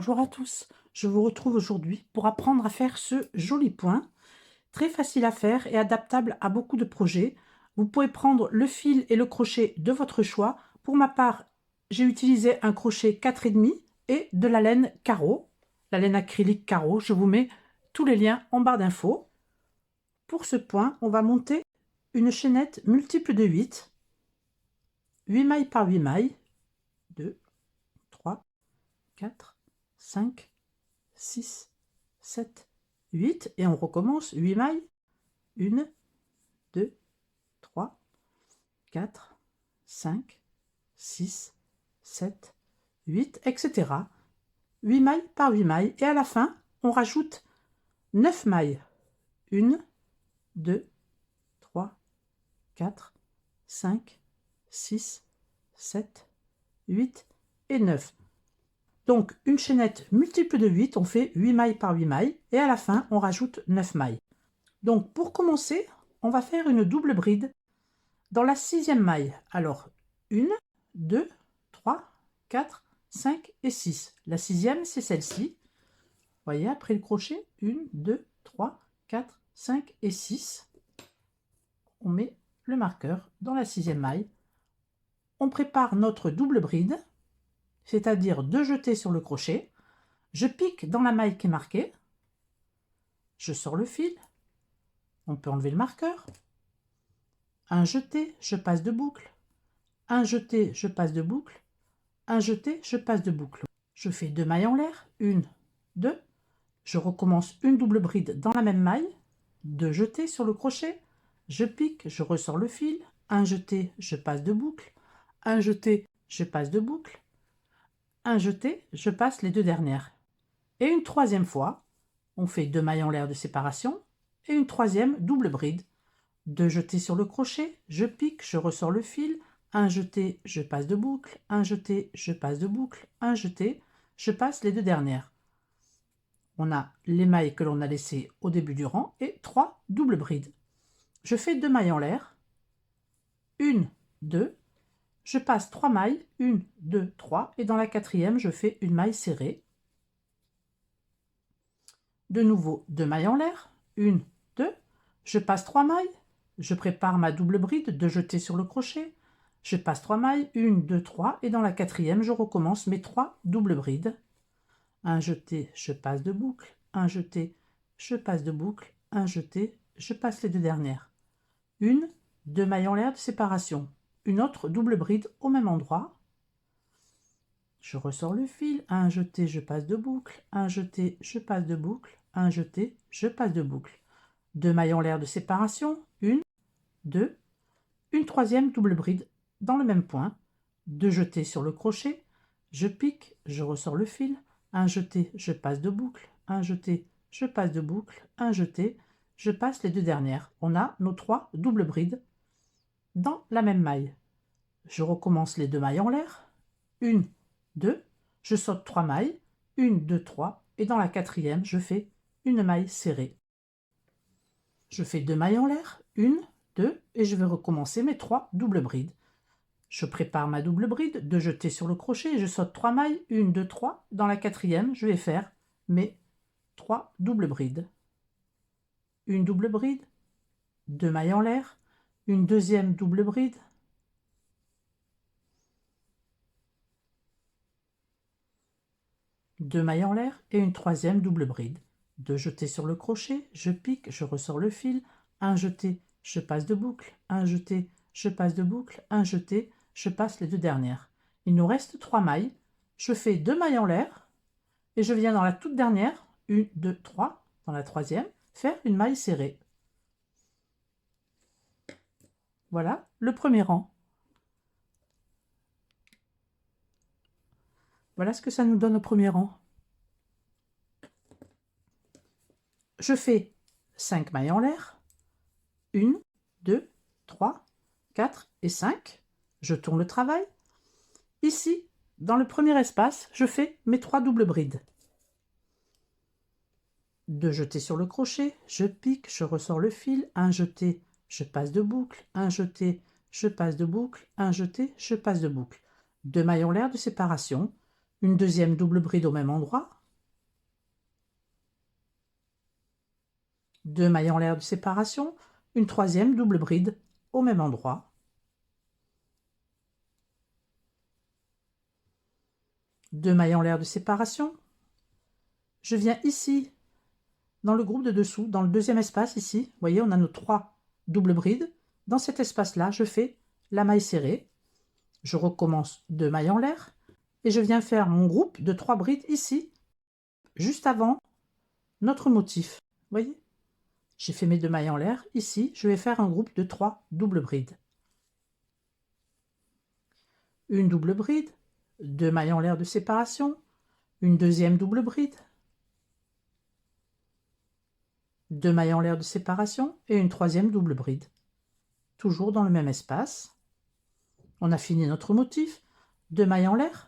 Bonjour à tous, je vous retrouve aujourd'hui pour apprendre à faire ce joli point, très facile à faire et adaptable à beaucoup de projets. Vous pouvez prendre le fil et le crochet de votre choix. Pour ma part, j'ai utilisé un crochet 4,5 et de la laine carreau, la laine acrylique carreau. Je vous mets tous les liens en barre d'infos. Pour ce point, on va monter une chaînette multiple de 8, 8 mailles par 8 mailles, 2, 3, 4, 5, 6, 7, 8 et on recommence 8 mailles, 1, 2, 3, 4, 5, 6, 7, 8, etc. 8 mailles par 8 mailles et à la fin, on rajoute 9 mailles. 1, 2, 3, 4, 5, 6, 7, 8 et 9. Donc, une chaînette multiple de 8, on fait 8 mailles par 8 mailles, et à la fin, on rajoute 9 mailles. Donc, pour commencer, on va faire une double bride dans la 6e maille. Alors, 1, 2, 3, 4, 5 et 6. La 6e, c'est celle-ci. Vous voyez, après le crochet, 1, 2, 3, 4, 5 et 6. On met le marqueur dans la 6e maille. On prépare notre double bride, c'est-à-dire 2 jetés sur le crochet. Je pique dans la maille qui est marquée, je sors le fil, on peut enlever le marqueur, un jeté, je passe de boucle, un jeté, je passe de boucle, un jeté, je passe de boucle. Je fais 2 mailles en l'air, 1, 2, je recommence une double bride dans la même maille, 2 jetés sur le crochet, je pique, je ressors le fil, un jeté, je passe de boucle, un jeté, je passe de boucle, un jeté, je passe les 2 dernières. Et une troisième fois, on fait 2 mailles en l'air de séparation et une troisième double bride. 2 jetés sur le crochet, je pique, je ressors le fil, un jeté, je passe de boucle, un jeté, je passe de boucle, un jeté, je passe les 2 dernières. On a les mailles que l'on a laissées au début du rang et 3 doubles brides. Je fais 2 mailles en l'air, 1, 2, je passe 3 mailles, 1, 2, 3 et dans la 4e, je fais une maille serrée. De nouveau 2 mailles en l'air, 1, 2, je passe 3 mailles, je prépare ma double bride, 2 jetés sur le crochet, je passe 3 mailles, 1, 2, 3, et dans la 4e, je recommence mes 3 doubles brides. Un jeté, je passe de boucle, un jeté, je passe de boucle, un jeté, je passe les 2 dernières. 1, 2 mailles en l'air de séparation, une autre double bride au même endroit. Je ressors le fil, un jeté, je passe de boucle, un jeté, je passe de boucle, un jeté, je passe de boucle. 2 mailles en l'air de séparation, 1, 2, une troisième double bride dans le même point, 2 jetés sur le crochet, je pique, je ressors le fil, un jeté, je passe de boucle, un jeté, je passe de boucle, un jeté, je passe les 2 dernières. On a nos 3 doubles brides dans la même maille. Je recommence les 2 mailles en l'air, 1, 2, je saute 3 mailles, 1, 2, 3, et dans la 4e, je fais une maille serrée. Je fais 2 mailles en l'air, 1, 2, et je vais recommencer mes 3 doubles brides. Je prépare ma double bride, 2 jetés sur le crochet, je saute 3 mailles, 1, 2, 3. Dans la 4e, je vais faire mes 3 doubles brides. Une double bride, 2 mailles en l'air, une deuxième double bride, deux mailles en l'air et une troisième double bride. 2 jetés sur le crochet, je pique, je ressors le fil, un jeté, je passe de boucle, un jeté, je passe de boucle, un jeté, je passe les 2 dernières. Il nous reste 3 mailles, je fais 2 mailles en l'air et je viens dans la toute dernière, 1, 2, 3, dans la 3e, faire une maille serrée. Voilà le premier rang. Voilà ce que ça nous donne au premier rang. Je fais 5 mailles en l'air, 1, 2, 3, 4 et 5. Je tourne le travail. Ici, dans le premier espace, je fais mes 3 doubles brides. 2 jetés sur le crochet, je pique, je ressors le fil, un jeté, je passe de boucle, un jeté, je passe de boucle, un jeté, je passe de boucle. 2 mailles en l'air de séparation, une deuxième double bride au même endroit, 2 mailles en l'air de séparation, une troisième double bride au même endroit, 2 mailles en l'air de séparation. Je viens ici, dans le groupe de dessous, dans le deuxième espace ici, vous voyez, on a nos 3 doubles brides. Dans cet espace-là, je fais la maille serrée, je recommence 2 mailles en l'air, et je viens faire mon groupe de 3 brides ici, juste avant notre motif. Vous voyez, j'ai fait mes 2 mailles en l'air. Ici, je vais faire un groupe de 3 doubles brides. Une double bride, 2 mailles en l'air de séparation, une deuxième double bride, 2 mailles en l'air de séparation et une troisième double bride. Toujours dans le même espace. On a fini notre motif, 2 mailles en l'air.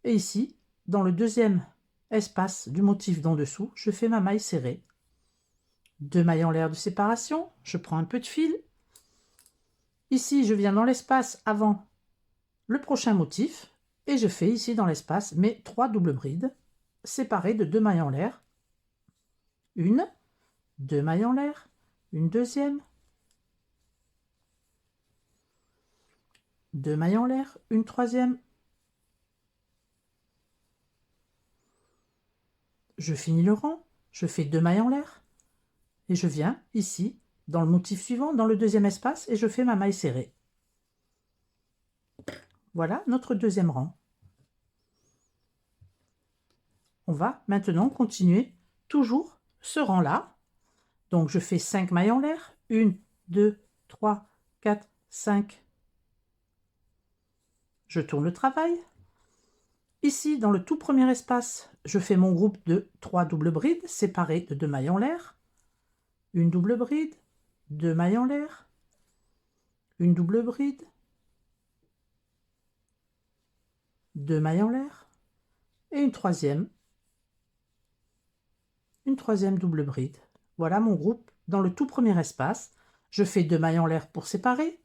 Et ici, dans le deuxième espace du motif d'en dessous, je fais ma maille serrée. 2 mailles en l'air de séparation, je prends un peu de fil. Ici, je viens dans l'espace avant le prochain motif et je fais ici dans l'espace mes 3 doubles brides séparées de 2 mailles en l'air. Une, 2 mailles en l'air, une deuxième, 2 mailles en l'air, une troisième. Je finis le rang, je fais 2 mailles en l'air et je viens ici dans le motif suivant, dans le deuxième espace, et je fais ma maille serrée. Voilà notre deuxième rang. On va maintenant continuer toujours ce rang-là. Donc je fais 5 mailles en l'air, 1, 2, 3, 4, 5. Je tourne le travail. Ici, dans le tout premier espace, je fais mon groupe de 3 doubles brides séparées de 2 mailles en l'air. Une double bride, 2 mailles en l'air, une double bride, 2 mailles en l'air et une troisième double bride. Voilà mon groupe dans le tout premier espace. Je fais 2 mailles en l'air pour séparer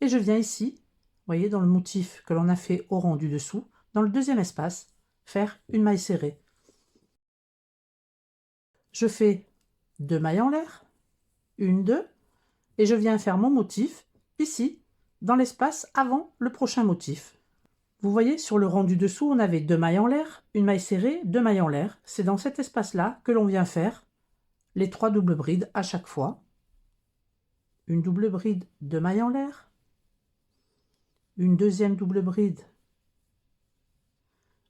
et je viens ici, vous voyez, dans le motif que l'on a fait au rang du dessous, dans le deuxième espace, faire une maille serrée. Je fais 2 mailles en l'air, 1, 2, et je viens faire mon motif ici, dans l'espace avant le prochain motif. Vous voyez, sur le rang du dessous, on avait 2 mailles en l'air, une maille serrée, 2 mailles en l'air. C'est dans cet espace-là que l'on vient faire les 3 doubles brides à chaque fois. Une double bride, 2 mailles en l'air, une deuxième double bride,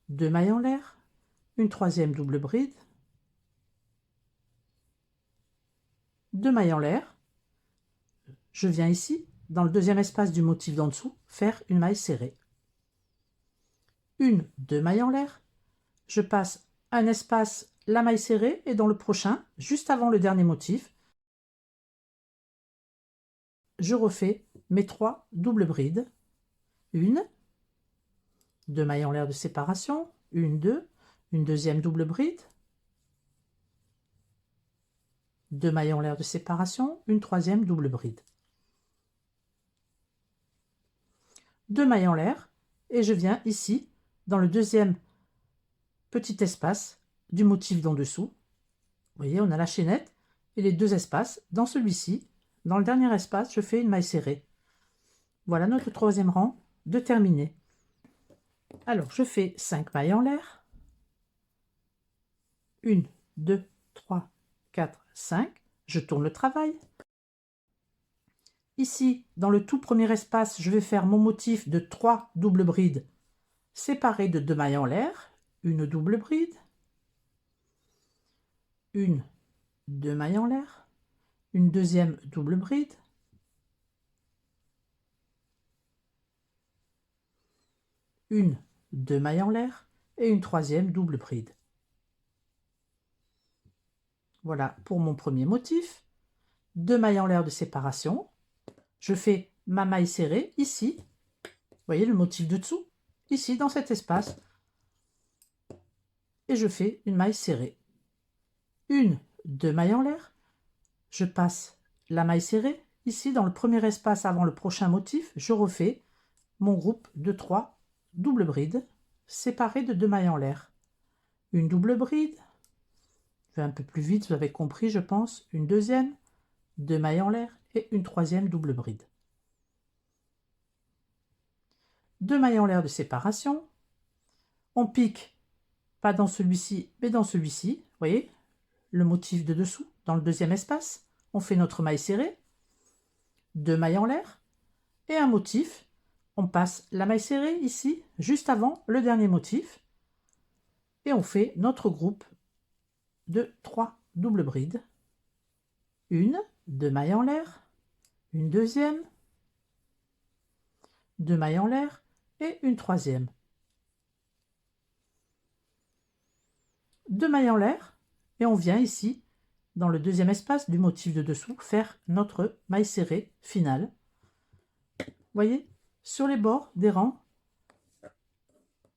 2 mailles en l'air, une troisième double bride, 2 mailles en l'air. Je viens ici, dans le deuxième espace du motif d'en dessous, faire une maille serrée. Une, 2 mailles en l'air. Je passe un espace, la maille serrée, et dans le prochain, juste avant le dernier motif, je refais mes 3 doubles brides. Une, 2 mailles en l'air de séparation, une, 2, une deuxième double bride, 2 mailles en l'air de séparation, une troisième double bride. 2 mailles en l'air, et je viens ici, dans le deuxième petit espace du motif d'en dessous. Vous voyez, on a la chaînette et les 2 espaces. Dans celui-ci, dans le dernier espace, je fais une maille serrée. Voilà notre troisième rang de terminé. Alors, je fais 5 mailles en l'air. 1, 2, 3, 4, 5. Je tourne le travail. Ici, dans le tout premier espace, je vais faire mon motif de 3 doubles brides séparées de 2 mailles en l'air, une double bride, une, 2 mailles en l'air, une deuxième double bride, une, 2 mailles en l'air et une troisième double bride. Voilà pour mon premier motif. 2 mailles en l'air de séparation. Je fais ma maille serrée ici. Vous voyez le motif de dessous, ici dans cet espace. Et je fais une maille serrée. Une, 2 mailles en l'air. Je passe la maille serrée. Ici, dans le premier espace avant le prochain motif, je refais mon groupe de 3 doubles brides séparées de 2 mailles en l'air. Une double bride, je vais un peu plus vite, vous avez compris je pense, une deuxième, 2 mailles en l'air et une troisième double bride. 2 mailles en l'air de séparation, on pique, pas dans celui-ci mais dans celui-ci, vous voyez, le motif de dessous, dans le deuxième espace, on fait notre maille serrée, 2 mailles en l'air et un motif, on passe la maille serrée ici, juste avant le dernier motif, et on fait notre groupe de 3 doubles brides, une, 2 mailles en l'air, une deuxième, 2 mailles en l'air et une troisième. 2 mailles en l'air et on vient ici, dans le deuxième espace du motif de dessous, faire notre maille serrée finale. Vous voyez, sur les bords des rangs,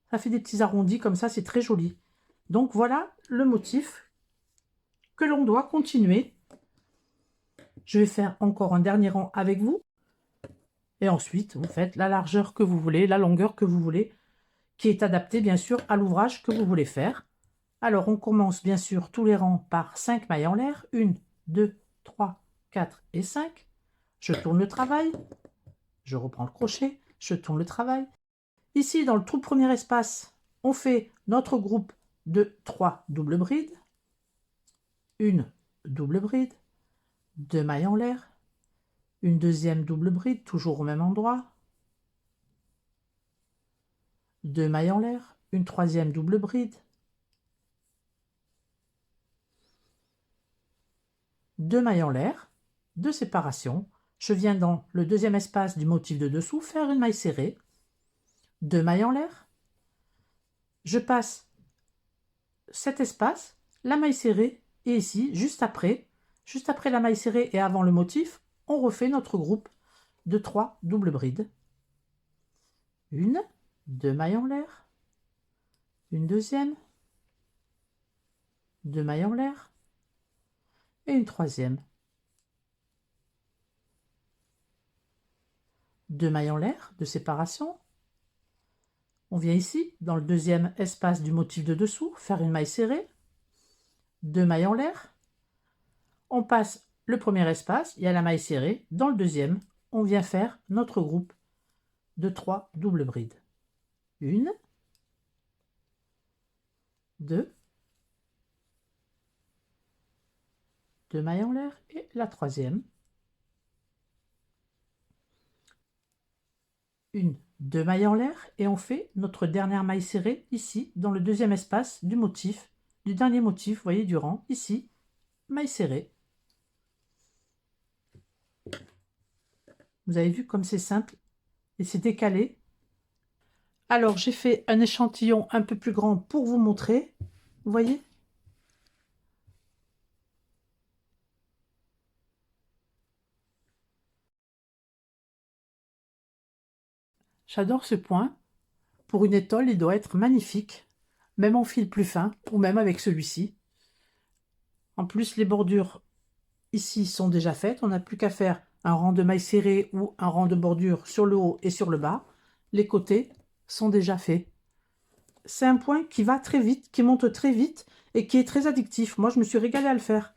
ça fait des petits arrondis comme ça, c'est très joli. Donc voilà le motif que l'on doit continuer. Je vais faire encore un dernier rang avec vous. Et ensuite, vous faites la largeur que vous voulez, la longueur que vous voulez, qui est adaptée bien sûr à l'ouvrage que vous voulez faire. Alors on commence bien sûr tous les rangs par 5 mailles en l'air. 1, 2, 3, 4 et 5. Je tourne le travail. Je reprends le crochet. Je tourne le travail. Ici, dans le tout premier espace, on fait notre groupe de 3 doubles brides. Une double bride. 2 mailles en l'air. Une deuxième double bride, toujours au même endroit. 2 mailles en l'air. Une troisième double bride. 2 mailles en l'air, de séparation. Je viens dans le deuxième espace du motif de dessous faire une maille serrée. 2 mailles en l'air. Je passe cet espace, la maille serrée, et ici, juste après la maille serrée et avant le motif, on refait notre groupe de 3 doubles brides. Une, 2 mailles en l'air, une deuxième, 2 mailles en l'air, et une troisième. 2 mailles en l'air de séparation. On vient ici, dans le deuxième espace du motif de dessous, faire une maille serrée, 2 mailles en l'air. On passe le premier espace, il y a la maille serrée. Dans le deuxième, on vient faire notre groupe de 3 doubles brides. Une, 2, 2 mailles en l'air et la troisième. Une, 2 mailles en l'air et on fait notre dernière maille serrée ici, dans le deuxième espace du motif, du dernier motif, vous voyez, du rang, ici, maille serrée. Vous avez vu comme c'est simple et c'est décalé. Alors j'ai fait un échantillon un peu plus grand pour vous montrer, vous voyez. J'adore ce point. Pour une étole, il doit être magnifique, même en fil plus fin ou même avec celui-ci. En plus, les bordures ici sont déjà faites. On n'a plus qu'à faire un rang de mailles serrées ou un rang de bordure sur le haut et sur le bas. Les côtés sont déjà faits. C'est un point qui va très vite, qui monte très vite et qui est très addictif. Moi, je me suis régalée à le faire.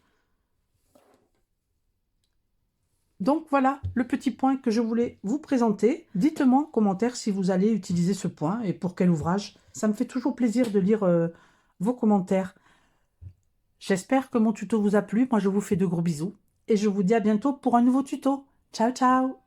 Donc voilà le petit point que je voulais vous présenter. Dites-moi en commentaire si vous allez utiliser ce point et pour quel ouvrage. Ça me fait toujours plaisir de lire vos commentaires. J'espère que mon tuto vous a plu. Moi, je vous fais de gros bisous et je vous dis à bientôt pour un nouveau tuto. Ciao, ciao!